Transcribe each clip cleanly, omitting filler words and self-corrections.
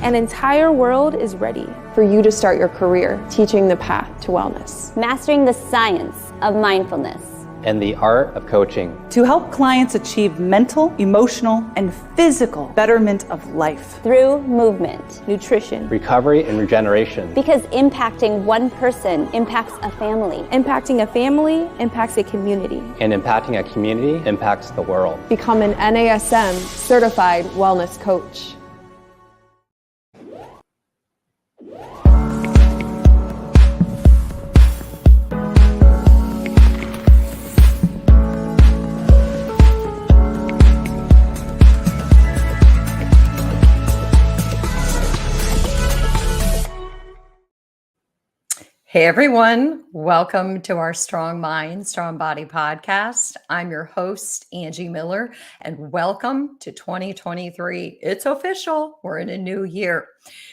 An entire world is ready for you to start your career teaching the path to wellness. Mastering the science of mindfulness. And the art of coaching. To help clients achieve mental, emotional, and physical betterment of life. Through movement, nutrition, recovery, and regeneration. Because impacting one person impacts a family. Impacting a family impacts a community. And impacting a community impacts the world. Become an NASM certified wellness coach. Hey everyone, welcome to our Strong Mind, Strong Body podcast. I'm your host, Angie Miller, and welcome to 2023. It's official. We're in a new year.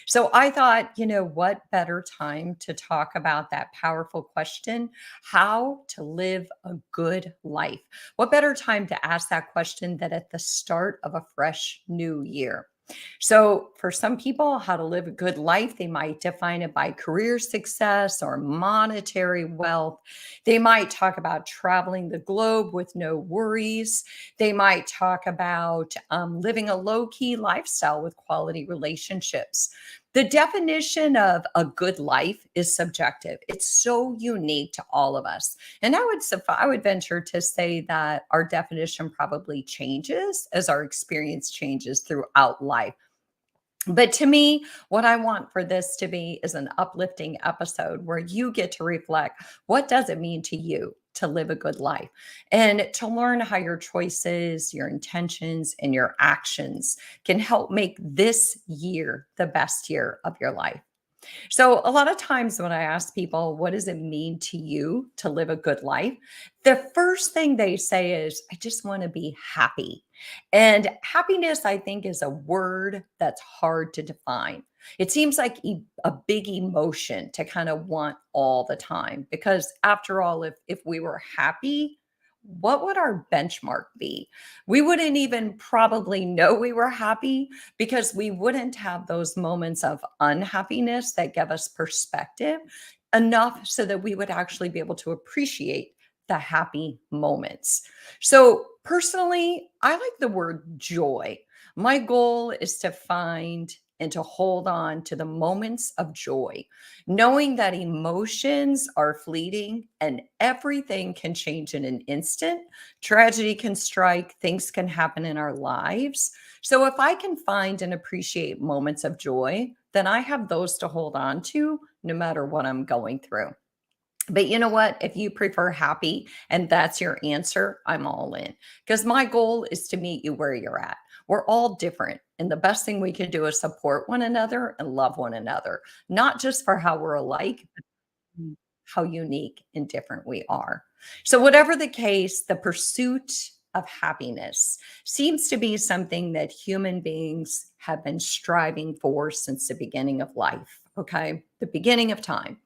So I thought, what better time to talk about that powerful question, how to live a good life? What better time to ask that question than at the start of a fresh new year? So for some people, how to live a good life, they might define it by career success or monetary wealth. They might talk about traveling the globe with no worries. They might talk about living a low-key lifestyle with quality relationships. The definition of a good life is subjective. It's so unique to all of us. And I would venture to say that our definition probably changes as our experience changes throughout life. But to me, what I want for this to be is an uplifting episode where you get to reflect, what does it mean to you to live a good life, and to learn how your choices, your intentions, and your actions can help make this year the best year of your life. So a lot of times when I ask people, what does it mean to you to live a good life? The first thing they say is, I just want to be happy. And happiness, I think, is a word that's hard to define. It seems like a big emotion to kind of want all the time, because after all, if we were happy, what would our benchmark be? We wouldn't even probably know we were happy, because we wouldn't have those moments of unhappiness that give us perspective enough so that we would actually be able to appreciate the happy moments. So personally, I like the word joy. My goal is to find and to hold on to the moments of joy, knowing that emotions are fleeting and everything can change in an instant. Tragedy can strike, things can happen in our lives. So if I can find and appreciate moments of joy, then I have those to hold on to no matter what I'm going through. But you know what? If you prefer happy and that's your answer, I'm all in, because my goal is to meet you where you're at. We're all different. And the best thing we can do is support one another and love one another, not just for how we're alike, but how unique and different we are. So whatever the case, the pursuit of happiness seems to be something that human beings have been striving for since the beginning of life. Okay, the beginning of time.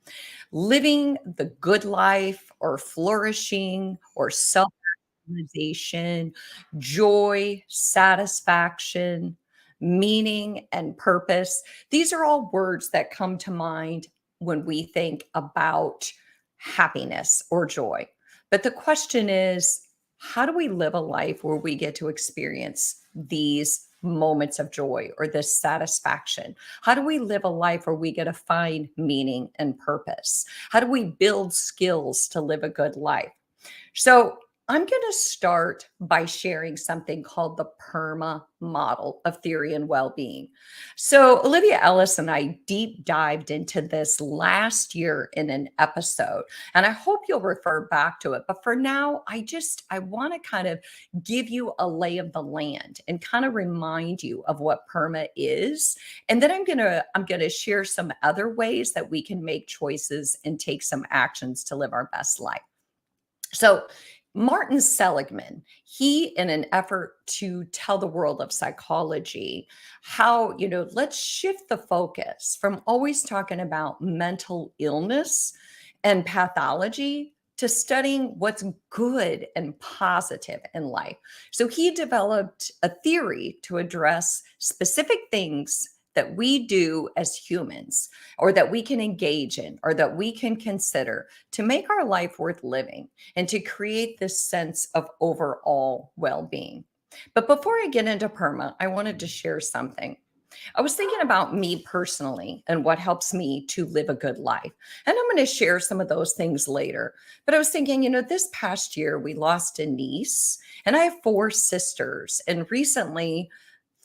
Living the good life, or flourishing, or self-realization, joy, satisfaction, meaning, and purpose. These are all words that come to mind when we think about happiness or joy. But the question is, how do we live a life where we get to experience these moments of joy or this satisfaction? How do we live a life where we get to find meaning and purpose? How do we build skills to live a good life? So I'm going to start by sharing something called the PERMA model of theory and well-being. So Olivia Ellis and I deep dived into this last year in an episode, and I hope you'll refer back to it. But for now, I want to kind of give you a lay of the land and kind of remind you of what PERMA is. And then I'm going to share some other ways that we can make choices and take some actions to live our best life. So Martin Seligman, he, in an effort to tell the world of psychology how, let's shift the focus from always talking about mental illness and pathology to studying what's good and positive in life. So he developed a theory to address specific things that we do as humans, or that we can engage in, or that we can consider to make our life worth living and to create this sense of overall well-being. But before I get into PERMA, I wanted to share something. I was thinking about me personally and what helps me to live a good life. And I'm going to share some of those things later. But I was thinking, this past year we lost a niece, and I have 4 sisters. And recently,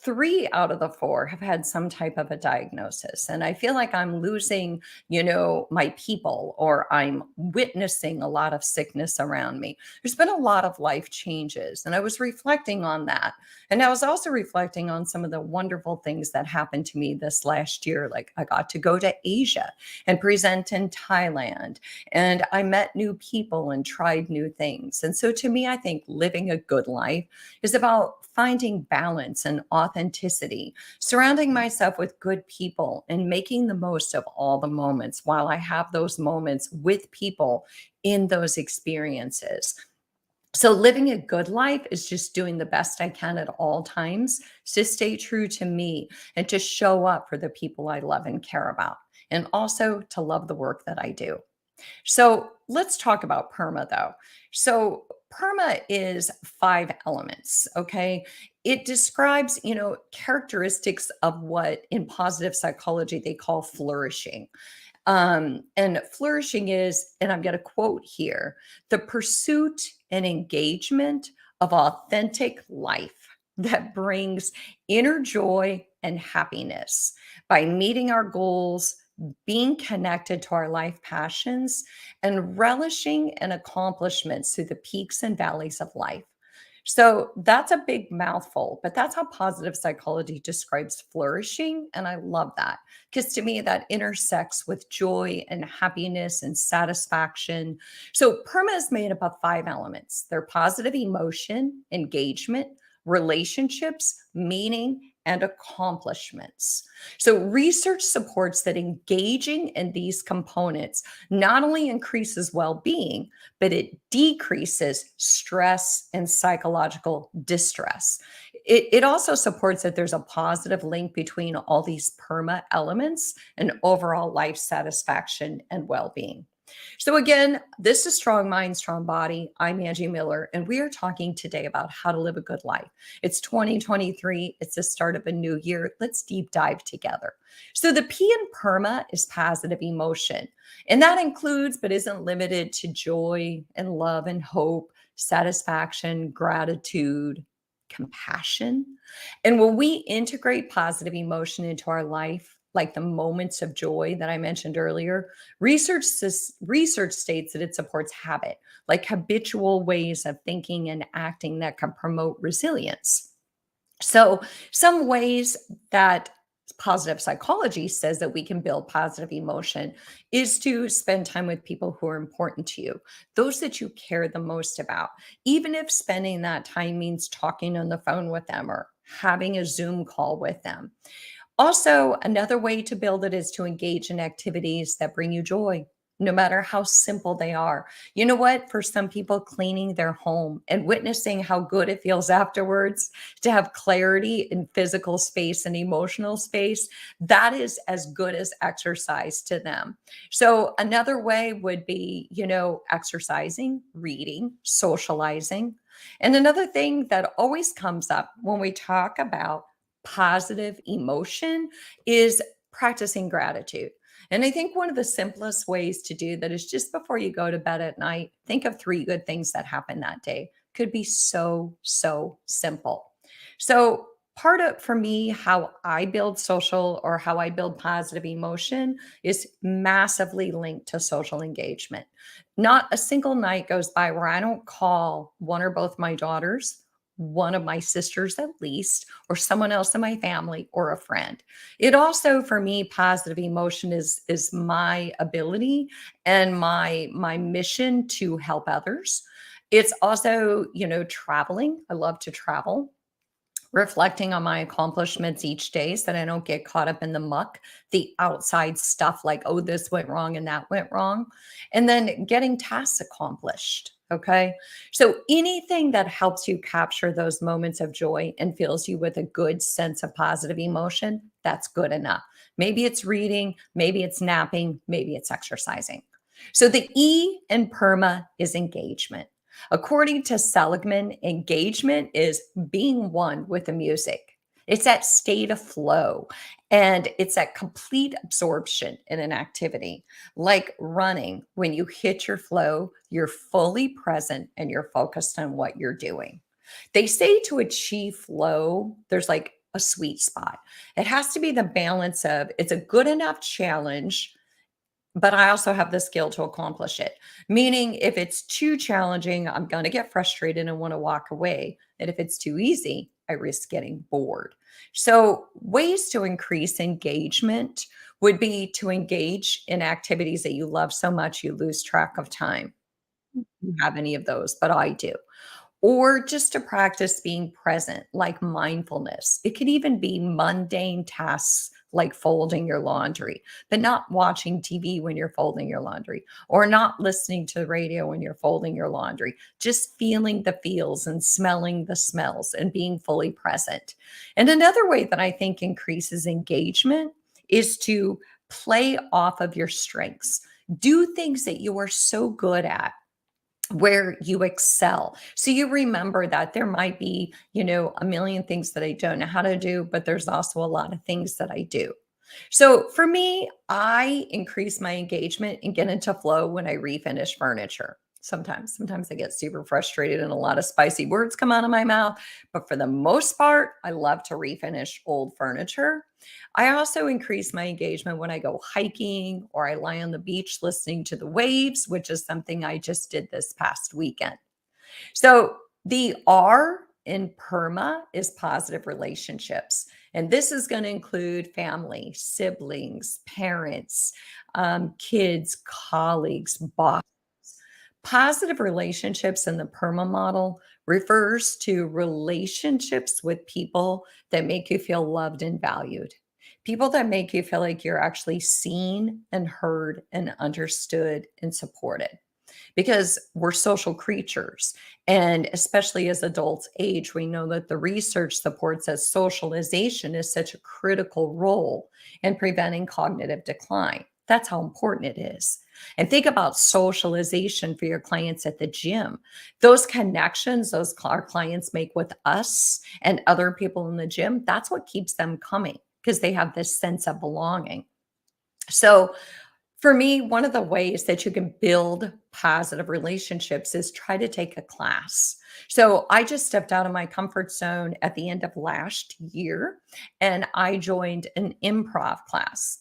3 out of the 4 have had some type of a diagnosis. And I feel like I'm losing, my people, or I'm witnessing a lot of sickness around me. There's been a lot of life changes. And I was reflecting on that. And I was also reflecting on some of the wonderful things that happened to me this last year. Like I got to go to Asia and present in Thailand. And I met new people and tried new things. And so to me, I think living a good life is about finding balance and authenticity, surrounding myself with good people, and making the most of all the moments while I have those moments with people in those experiences. So living a good life is just doing the best I can at all times to stay true to me and to show up for the people I love and care about, and also to love the work that I do. So let's talk about PERMA though. So PERMA is 5 elements, okay? It describes, characteristics of what in positive psychology they call flourishing. And flourishing is, and I'm going to quote here, the pursuit and engagement of authentic life that brings inner joy and happiness by meeting our goals, being connected to our life passions, and relishing in accomplishments through the peaks and valleys of life. So that's a big mouthful, but that's how positive psychology describes flourishing. And I love that because to me, that intersects with joy and happiness and satisfaction. So PERMA is made up of 5 elements. They're positive emotion, engagement, relationships, meaning, and accomplishments. So research supports that engaging in these components not only increases well-being, but it decreases stress and psychological distress. It also supports that there's a positive link between all these PERMA elements and overall life satisfaction and well-being. So again, this is Strong Mind, Strong Body. I'm Angie Miller, and we are talking today about how to live a good life. It's 2023. It's the start of a new year. Let's deep dive together. So the P in PERMA is positive emotion, and that includes, but isn't limited to, joy and love and hope, satisfaction, gratitude, compassion. And when we integrate positive emotion into our life, like the moments of joy that I mentioned earlier, research states that it supports habit, like habitual ways of thinking and acting that can promote resilience. So some ways that positive psychology says that we can build positive emotion is to spend time with people who are important to you, those that you care the most about, even if spending that time means talking on the phone with them or having a Zoom call with them. Also, another way to build it is to engage in activities that bring you joy, no matter how simple they are. You know what? For some people, cleaning their home and witnessing how good it feels afterwards to have clarity in physical space and emotional space, that is as good as exercise to them. So another way would be, exercising, reading, socializing. And another thing that always comes up when we talk about positive emotion is practicing gratitude. And I think one of the simplest ways to do that is just before you go to bed at night, think of 3 good things that happened that day. Could be so simple. So part of, for me, how I build social or how I build positive emotion is massively linked to social engagement. Not a single night goes by where I don't call one or both my daughters, one of my sisters at least, or someone else in my family, or a friend. It also, for me, positive emotion is my ability and my mission to help others. It's also, traveling. I love to travel. Reflecting on my accomplishments each day so that I don't get caught up in the muck, the outside stuff like, oh, this went wrong and that went wrong. And then getting tasks accomplished. Okay. So anything that helps you capture those moments of joy and fills you with a good sense of positive emotion, that's good enough. Maybe it's reading, maybe it's napping, maybe it's exercising. So the E in PERMA is engagement. According to Seligman, engagement is being one with the music. It's that state of flow and it's that complete absorption in an activity. Like running, when you hit your flow, you're fully present and you're focused on what you're doing. They say to achieve flow, there's like a sweet spot. It has to be the balance of it's a good enough challenge, but I also have the skill to accomplish it. Meaning, if it's too challenging, I'm going to get frustrated and want to walk away. And if it's too easy, I risk getting bored. So, ways to increase engagement would be to engage in activities that you love so much you lose track of time. You have any of those, but I do. Or just to practice being present, like mindfulness. It could even be mundane tasks like folding your laundry, but not watching TV when you're folding your laundry, or not listening to the radio when you're folding your laundry. Just feeling the feels and smelling the smells and being fully present. And another way that I think increases engagement is to play off of your strengths. Do things that you are so good at where you excel. So you remember that there might be, a million things that I don't know how to do, but there's also a lot of things that I do. So for me, I increase my engagement and get into flow when I refinish furniture. Sometimes I get super frustrated and a lot of spicy words come out of my mouth. But for the most part, I love to refinish old furniture. I also increase my engagement when I go hiking or I lie on the beach listening to the waves, which is something I just did this past weekend. So the R in PERMA is positive relationships. And this is going to include family, siblings, parents, kids, colleagues, bosses. Positive relationships in the PERMA model refers to relationships with people that make you feel loved and valued. People that make you feel like you're actually seen and heard and understood and supported because we're social creatures. And especially as adults age, we know that the research supports that socialization is such a critical role in preventing cognitive decline. That's how important it is. And think about socialization for your clients at the gym. Those connections our clients make with us and other people in the gym, that's what keeps them coming because they have this sense of belonging. So for me, one of the ways that you can build positive relationships is try to take a class. So I just stepped out of my comfort zone at the end of last year and I joined an improv class.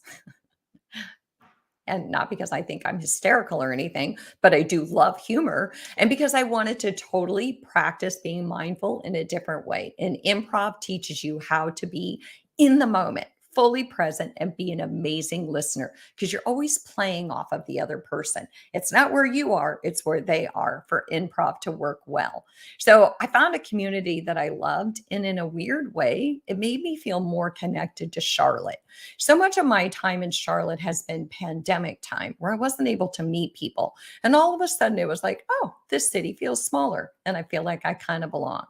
And not because I think I'm hysterical or anything, but I do love humor. And because I wanted to totally practice being mindful in a different way. And improv teaches you how to be in the moment, fully present, and be an amazing listener because you're always playing off of the other person. It's not where you are, it's where they are for improv to work well. So I found a community that I loved. And in a weird way, it made me feel more connected to Charlotte. So much of my time in Charlotte has been pandemic time where I wasn't able to meet people. And all of a sudden it was like, oh, this city feels smaller and I feel like I kind of belong.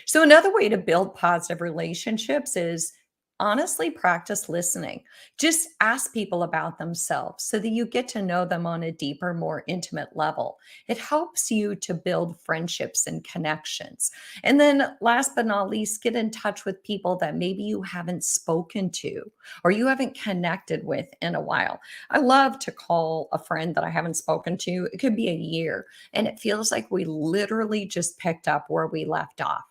So another way to build positive relationships is honestly practice listening. Just ask people about themselves so that you get to know them on a deeper, more intimate level. It helps you to build friendships and connections. And then last but not least, get in touch with people that maybe you haven't spoken to or you haven't connected with in a while. I love to call a friend that I haven't spoken to. It could be a year and it feels like we literally just picked up where we left off.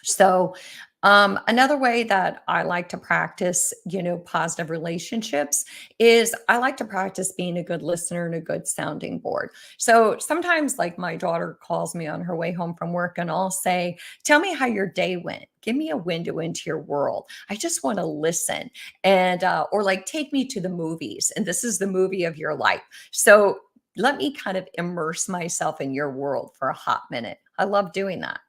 So, another way that I like to practice, positive relationships is I like to practice being a good listener and a good sounding board. So sometimes, like my daughter calls me on her way home from work, and I'll say, "Tell me how your day went. Give me a window into your world. I just want to listen." And or like, take me to the movies, and this is the movie of your life. So let me kind of immerse myself in your world for a hot minute. I love doing that.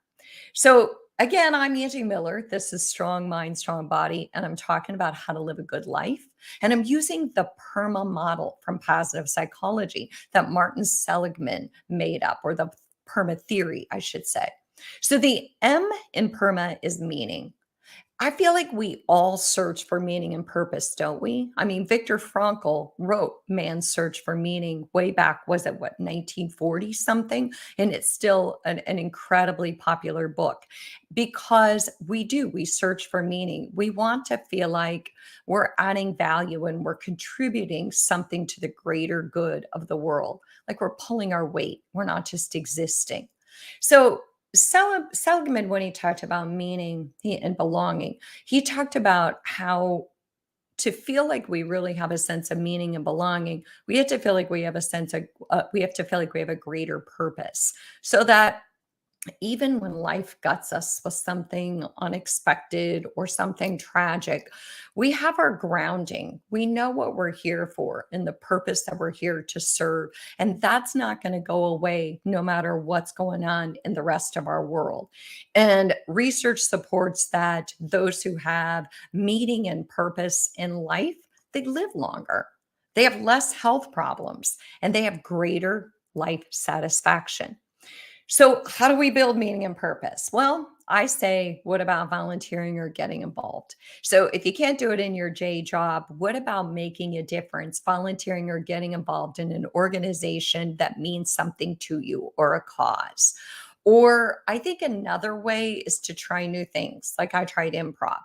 So, again, I'm Angie Miller. This is Strong Mind, Strong Body, and I'm talking about how to live a good life. And I'm using the PERMA model from positive psychology that Martin Seligman made up, or the PERMA theory, I should say. So the M in PERMA is meaning. I feel like we all search for meaning and purpose, don't we? I mean, Viktor Frankl wrote Man's Search for Meaning way back, was it what, 1940 something? And it's still an incredibly popular book because we search for meaning. We want to feel like we're adding value and we're contributing something to the greater good of the world, like we're pulling our weight. We're not just existing. So Seligman, when he talked about meaning and belonging, he talked about how to feel like we really have a sense of meaning and belonging, we have to feel like we have a sense of, we have to feel like we have a greater purpose so that even when life guts us with something unexpected or something tragic, we have our grounding. We know what we're here for and the purpose that we're here to serve. And that's not going to go away no matter what's going on in the rest of our world. And research supports that those who have meaning and purpose in life, they live longer. They have less health problems and they have greater life satisfaction. So, how do we build meaning and purpose? Well, I say, what about volunteering or getting involved? So, if you can't do it in your J job, what about making a difference, volunteering or getting involved in an organization that means something to you or a cause? Or I think another way is to try new things. Like I tried improv.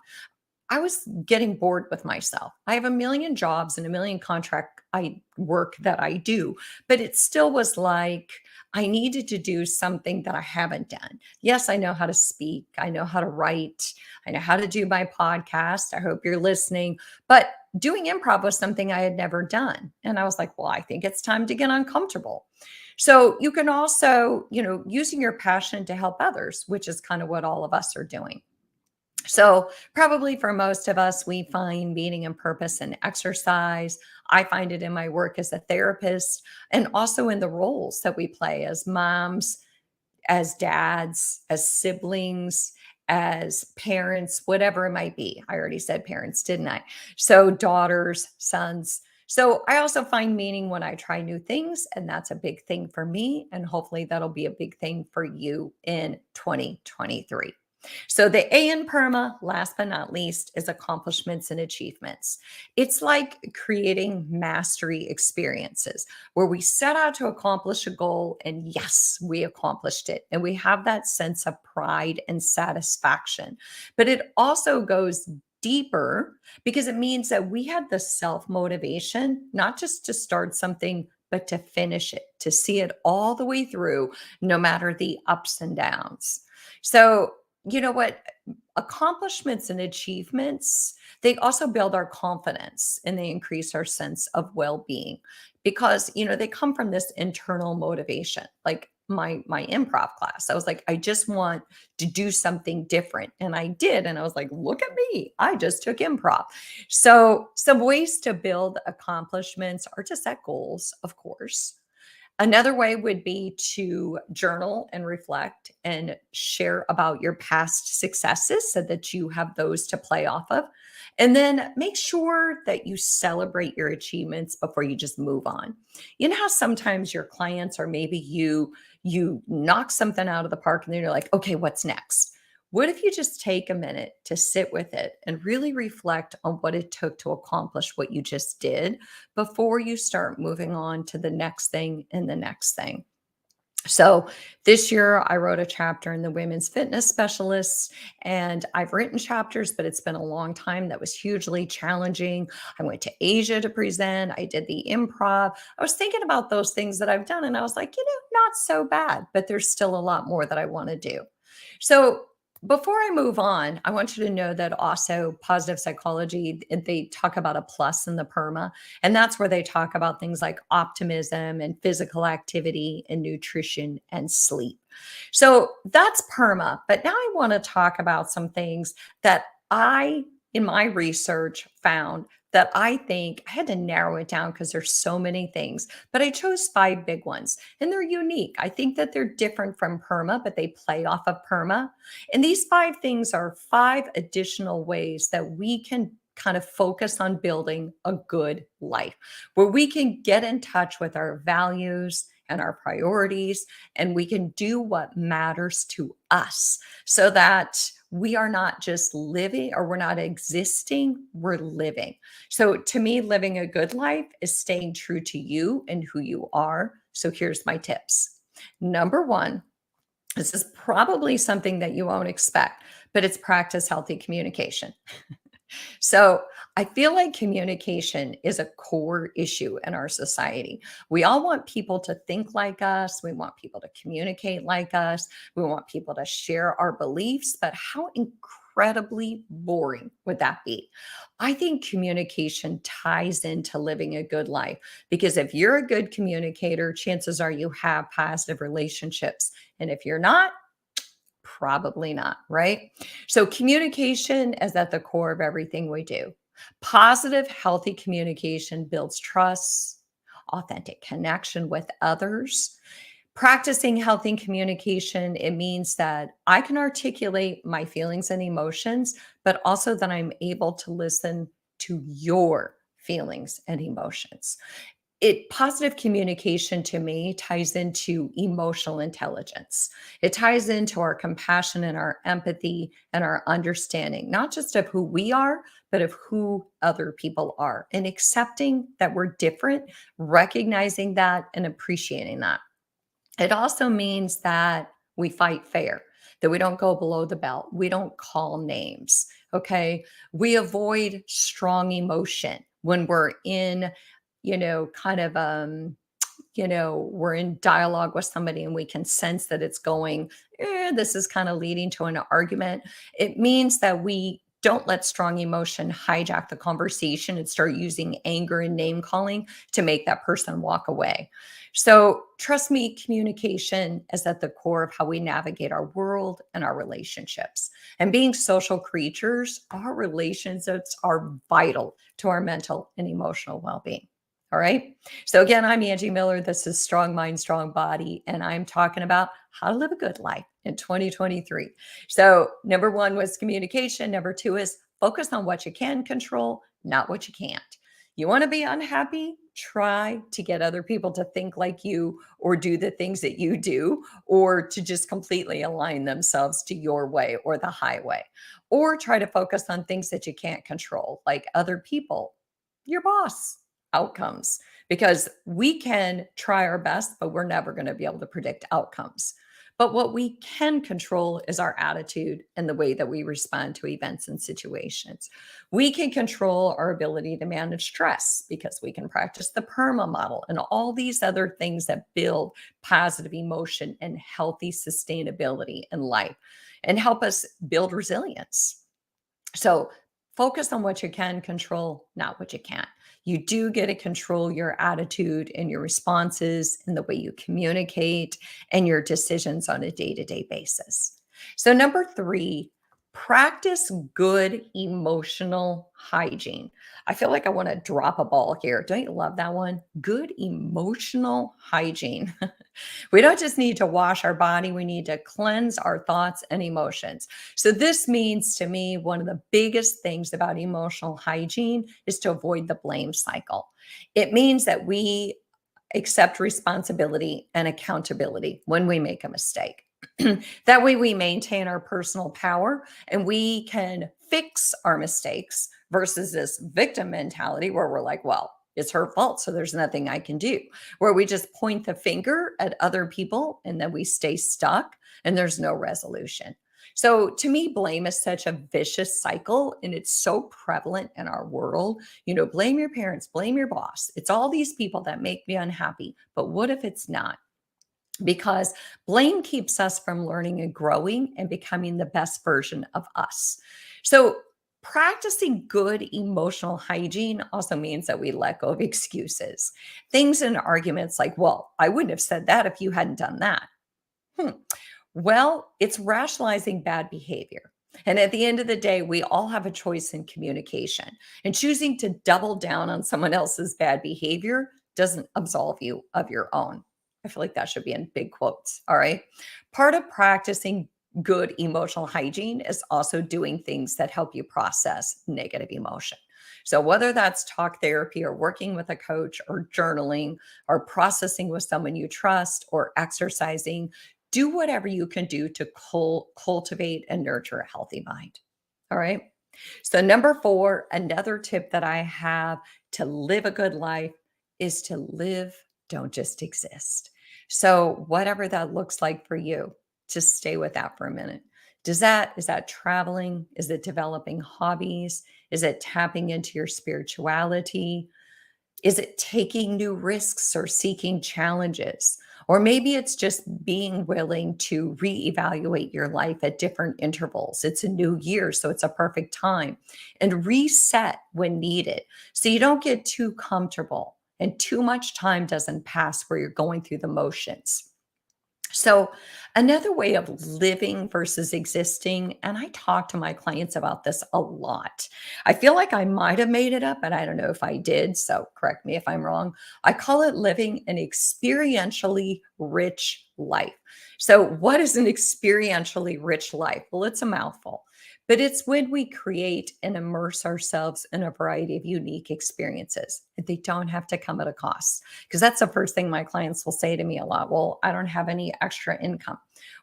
I was getting bored with myself. I have a million jobs and a million contract work that I do, but it still was like I needed to do something that I haven't done. Yes, I know how to speak. I know how to write. I know how to do my podcast. I hope you're listening. But doing improv was something I had never done. And I was like, well, I think it's time to get uncomfortable. So you can also, using your passion to help others, which is kind of what all of us are doing. So, probably for most of us, we find meaning and purpose in exercise. I find it in my work as a therapist and also in the roles that we play as moms, as dads, as siblings, as parents, whatever it might be. I already said parents, didn't I? So, daughters, sons. So, I also find meaning when I try new things, and that's a big thing for me. And hopefully, that'll be a big thing for you in 2023. So the A in PERMA, last but not least, is accomplishments and achievements. It's like creating mastery experiences where we set out to accomplish a goal and yes, we accomplished it. And we have that sense of pride and satisfaction. But it also goes deeper because it means that we had the self-motivation, not just to start something, but to finish it, to see it all the way through, no matter the ups and downs. So you know what? Accomplishments and achievements, they also build our confidence and they increase our sense of well-being because, they come from this internal motivation. Like my improv class, I was like, I just want to do something different. And I did. And I was like, look at me. I just took improv. So some ways to build accomplishments are to set goals, of course. Another way would be to journal and reflect and share about your past successes so that you have those to play off of. And then make sure that you celebrate your achievements before you just move on. You know how sometimes your clients or maybe you knock something out of the park and then you're like, okay, what's next? What if you just take a minute to sit with it and really reflect on what it took to accomplish what you just did before you start moving on to the next thing and the next thing? So this year I wrote a chapter in the Women's Fitness Specialists, and I've written chapters, but it's been a long time. That was hugely challenging. I went to Asia to present. I did the improv. I was thinking about those things that I've done, and I was like, not so bad, but there's still a lot more that I want to do. So before I move on, I want you to know that also positive psychology, they talk about a plus in the PERMA, and that's where they talk about things like optimism and physical activity and nutrition and sleep. So that's PERMA. But now I want to talk about some things that in my research, found that I think I had to narrow it down because there's so many things, but I chose 5 big ones and they're unique. I think that they're different from PERMA, but they play off of PERMA. And these 5 things are 5 additional ways that we can kind of focus on building a good life, where we can get in touch with our values and our priorities, and we can do what matters to us so that we are not just living or we're not existing, we're living. So to me, living a good life is staying true to you and who you are. So here's my tips. Number one, this is probably something that you won't expect, but it's practice healthy communication. So I feel like communication is a core issue in our society. We all want people to think like us. We want people to communicate like us. We want people to share our beliefs, but how incredibly boring would that be? I think communication ties into living a good life because if you're a good communicator, chances are you have positive relationships. And if you're not, probably not, right? So communication is at the core of everything we do. Positive, healthy communication builds trust, authentic connection with others. Practicing healthy communication, it means that I can articulate my feelings and emotions, but also that I'm able to listen to your feelings and emotions. Positive communication to me ties into emotional intelligence. It ties into our compassion and our empathy and our understanding, not just of who we are, but of who other people are, and accepting that we're different, recognizing that and appreciating that. It also means that we fight fair, that we don't go below the belt. We don't call names. Okay. We avoid strong emotion when we're in, kind of, we're in dialogue with somebody and we can sense that it's going, this is kind of leading to an argument. It means that we don't let strong emotion hijack the conversation and start using anger and name calling to make that person walk away. So trust me, communication is at the core of how we navigate our world and our relationships. And being social creatures, our relationships are vital to our mental and emotional well-being. All right. So again, I'm Angie Miller. This is Strong Mind, Strong Body, and I'm talking about how to live a good life in 2023. So number one was communication. Number two is focus on what you can control, not what you can't. You want to be unhappy? Try to get other people to think like you or do the things that you do, or to just completely align themselves to your way or the highway. Or try to focus on things that you can't control, like other people, your boss, outcomes, because we can try our best, but we're never going to be able to predict outcomes. But what we can control is our attitude and the way that we respond to events and situations. We can control our ability to manage stress because we can practice the PERMA model and all these other things that build positive emotion and healthy sustainability in life and help us build resilience. So focus on what you can control, not what you can't. You do get to control your attitude and your responses and the way you communicate and your decisions on a day-to-day basis. So number three, practice good emotional hygiene. I feel like I want to drop a ball here. Don't you love that one? Good emotional hygiene. We don't just need to wash our body, we need to cleanse our thoughts and emotions. So this means to me, one of the biggest things about emotional hygiene is to avoid the blame cycle. It means that we accept responsibility and accountability when we make a mistake. That way we maintain our personal power and we can fix our mistakes versus this victim mentality where we're like, well, it's her fault, so there's nothing I can do, where we just point the finger at other people and then we stay stuck and there's no resolution. So to me, blame is such a vicious cycle and it's so prevalent in our world. Blame your parents, blame your boss. It's all these people that make me unhappy. But what if it's not? Because blame keeps us from learning and growing and becoming the best version of us. So practicing good emotional hygiene also means that we let go of excuses. Things in arguments like, well, I wouldn't have said that if you hadn't done that. Well, it's rationalizing bad behavior. And at the end of the day, we all have a choice in communication. And choosing to double down on someone else's bad behavior doesn't absolve you of your own. I feel like that should be in big quotes. All right. Part of practicing good emotional hygiene is also doing things that help you process negative emotion. So whether that's talk therapy or working with a coach or journaling or processing with someone you trust or exercising, do whatever you can do to cultivate and nurture a healthy mind. All right. So, number four, another tip that I have to live a good life is to live, don't just exist. So, whatever that looks like for you, just stay with that for a minute. Is that traveling? Is it developing hobbies? Is it tapping into your spirituality? Is it taking new risks or seeking challenges? Or maybe it's just being willing to reevaluate your life at different intervals. It's a new year, so it's a perfect time. And reset when needed so you don't get too comfortable and too much time doesn't pass where you're going through the motions. So, another way of living versus existing, and I talk to my clients about this a lot. I feel like I might have made it up, and I don't know if I did. So, correct me if I'm wrong. I call it living an experientially rich life. So, what is an experientially rich life? Well, it's a mouthful, but it's when we create and immerse ourselves in a variety of unique experiences. They don't have to come at a cost. Because that's the first thing my clients will say to me a lot. Well, I don't have any extra income.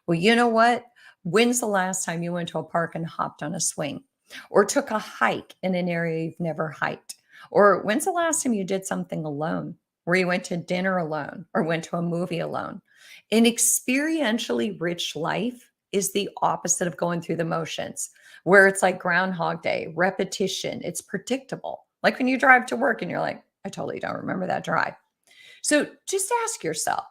Well, you know what? When's the last time you went to a park and hopped on a swing or took a hike in an area you've never hiked? Or when's the last time you did something alone where you went to dinner alone or went to a movie alone? An experientially rich life is the opposite of going through the motions, where it's like Groundhog Day, repetition, it's predictable. Like when you drive to work and you're like, I totally don't remember that drive. So just ask yourself,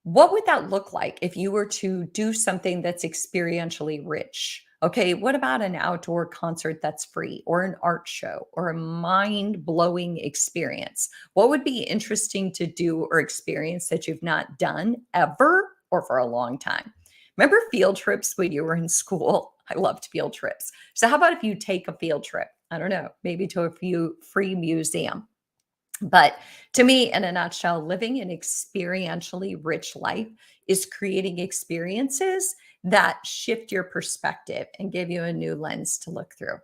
what would that look like if you were to do something that's experientially rich? Okay, what about an outdoor concert that's free or an art show or a mind blowing experience? What would be interesting to do or experience that you've not done ever or for a long time? Remember field trips when you were in school? I loved field trips. So, how about if you take a field trip? I don't know, maybe to a few free museum. But to me, in a nutshell, living an experientially rich life is creating experiences that shift your perspective and give you a new lens to look through.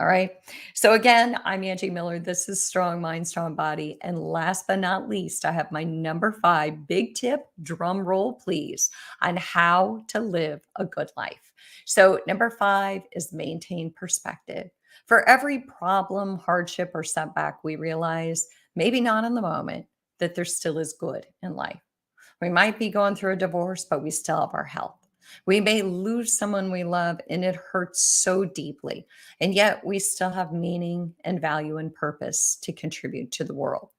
All right. So, again, I'm Angie Miller. This is Strong Mind, Strong Body. And last but not least, I have my number five big tip, drum roll, please, on how to live a good life. So, number five is maintain perspective. For every problem, hardship, or setback, we realize maybe not in the moment, that there still is good in life. We might be going through a divorce, but we still have our health. We may lose someone we love and it hurts so deeply, and yet we still have meaning and value and purpose to contribute to the world.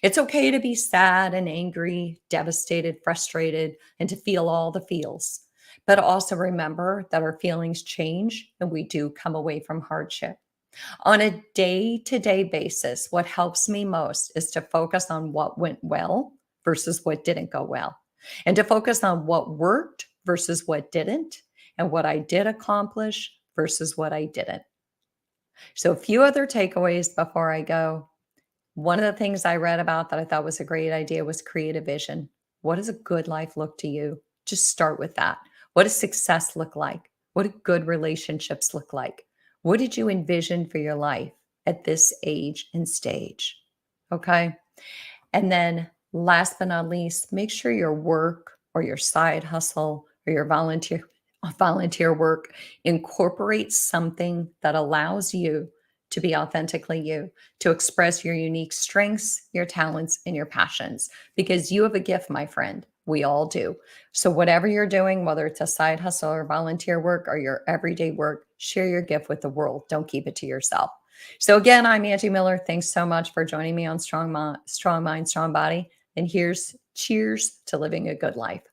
It's okay to be sad and angry, devastated, frustrated, and to feel all the feels. But also remember that our feelings change and we do come away from hardship. On a day to day basis, what helps me most is to focus on what went well versus what didn't go well, and to focus on what worked versus what didn't, and what I did accomplish versus what I didn't. So, a few other takeaways before I go. One of the things I read about that I thought was a great idea was create a vision. What does a good life look to you? Just start with that. What does success look like? What do good relationships look like? What did you envision for your life at this age and stage? Okay. And then last but not least, make sure your work or your side hustle or your volunteer work incorporates something that allows you to be authentically you, to express your unique strengths, your talents, and your passions, because you have a gift, my friend. We all do. So, whatever you're doing, whether it's a side hustle or volunteer work or your everyday work, share your gift with the world. Don't keep it to yourself. So, again, I'm Angie Miller. Thanks so much for joining me on Strong Mind, Strong Body. And here's cheers to living a good life.